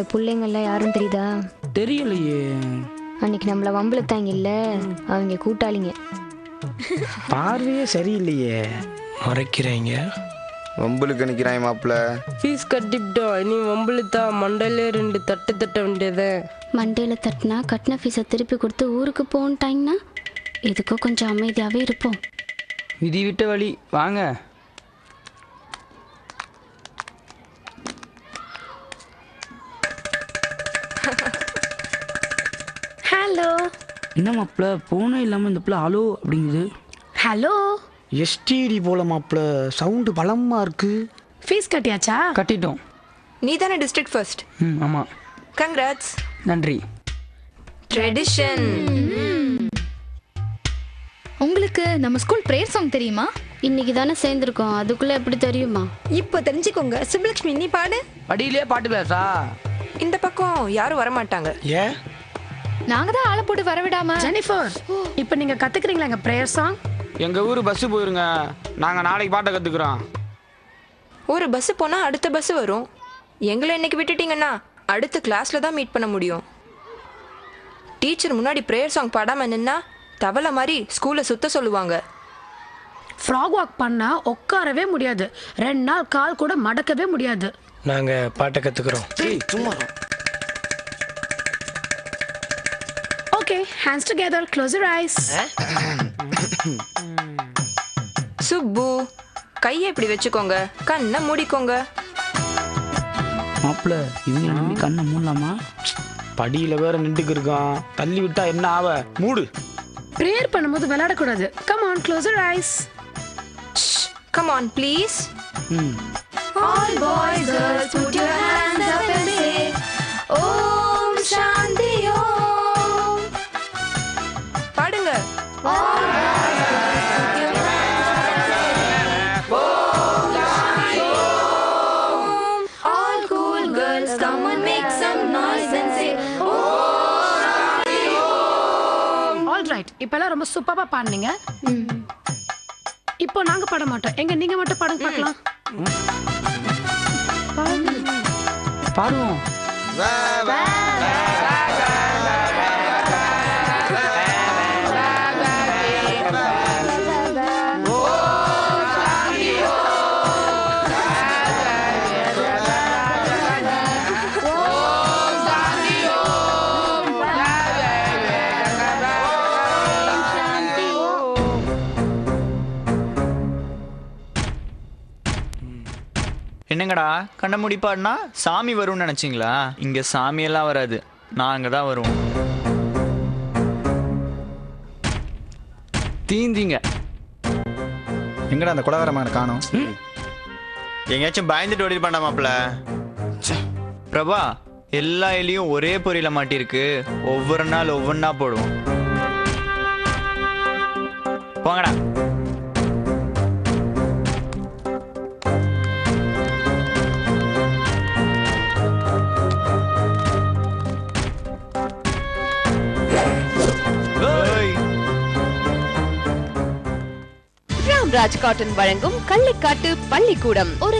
இந்த பிள்ளைங்கள்லாம் யாரும் தெரியுதா? தெரியலையே. அன்னைக்கு நம்மள வம்பளுத்தாங்கல்ல, அவங்க கூட்டாளிங்க. பார்வையே சரியில்லையே. மறைக்கிறீங்க. வம்புலுக்கு நிற்கிறாங்க மாப்பிள்ள. ஃபீஸ் கட்டிவிட்டோம், இனி வம்புலுத்தா மண்டையிலே 2 தட்டு தட்ட வேண்டியது. மண்டையில் தட்டினா கட்டின ஃபீஸை திருப்பி கொடுத்து ஊருக்கு போன்ட்டாங்கன்னா இதுக்கும் கொஞ்சம் அமைதியாகவே இருப்போம். விதி விட்ட வழி வாங்க. ஹலோ. என்ன மாப்பிள்ள போனே இல்லாமல் இந்த பிள்ளை ஹலோ அப்படிங்குது. ஹலோ. எஸ்டிடி போல மாப்பிள்ள, சவுண்டு பலமா இருக்கு. ஃபீஸ் கட்டியாச்சா? கட்டிட்டோம். நீ தானே டிஸ்ட்ரிக்ட் ஃபர்ஸ்ட்? ஆமாம். கங்க்ராட்ஸ். நன்றி. ட்ரெடிஷன். உங்களுக்கு நம்ம ஸ்கூல் பிரேயர் சாங் தெரியுமா? இன்னைக்கு தானே சேர்ந்துருக்கோம், அதுக்குள்ளே எப்படி தெரியுமா? இப்போ தெரிஞ்சுக்கோங்க. சுப்புலட்சுமி நீ பாடு. படியிலே பாட்டு பேசா. இந்த பக்கம் யாரும் வரமாட்டாங்க. ஏன்? நாங்க தான் ஆளை போட்டு வரவிடாம. ஜெனிஃபர், இப்போ நீங்க கத்துக்கிறீங்களா எங்க பிரேயர் சாங்? எங்கள் ஊர் பஸ்ஸு போயிருங்க, நாங்கள் நாளைக்கு பாட்டை கற்றுக்குறோம். ஒரு பஸ் போனா அடுத்த பஸ் வரும். எங்களை இன்னைக்கு விட்டுட்டீங்கன்னா அடுத்த கிளாஸ்ல தான் மீட் பண்ண முடியும். டீச்சர் முன்னாடி பிரேயர் சாங் பாடாம நின்னா தவளை மாதிரி ஸ்கூலை சுத்த சொல்லுவாங்க. ஃப்ராக் வாக் பண்ணா உட்காரவே முடியாது, 2 நாள் கால் கூட மடக்கவே முடியாது. நாங்கள் பாட்டை கற்றுக்குறோம். சும்மா okay, hands together, close your ice. Subbu, கையை இப்படி வச்சுக்கோங்க, கண்ணை மூடிக்கோங்க. மாப்பிள்ள இவங்க நம்பி கண்ணை மூடலாமா? படியில் வேற நின்றுக்கு இருக்கான், தள்ளி விட்டா என்ன ஆவ? மூடு. பிரேயர் பண்ணும்போது விளையாடக்கூடாது. Come on, close your eyes. Come on please. All boys, girls, put your hands up and say, Om Shanti Om. பாடுங்க. All cool girls, come and make some noise and say, all right, இப்பெல்லாம் ரொம்ப சூப்பரா பாடுனீங்க. இப்போ நாங்க பாட மாட்டோம், எங்க நீங்க மட்டும் பாடுங்க பார்க்கலாம். பாடுவோம். என்னங்கடா கண்ண மூடி பாடினா சாமி வரும்னு நினைச்சிங்களா? இங்க சாமியெல்லாம் வராது, நாங்க தான் வருவோம். தீந்திங்க. எங்கடா அந்த குலகாரமான காணோம்? எங்கேயாச்சும் பயந்துட்டு ஓடி பண்ணாமாப்ல. பிரபா, எல்லா எலியும் ஒரே பொரியில மாட்டிருக்கு, ஒவ்வொரு நாள் ஒவ்வொன்னா போடுவோம். போங்கடா. ராம்ராஜ் காட்டன் வழங்கும் கள்ளிக்காட்டு பள்ளிக்கூடம் ஒரு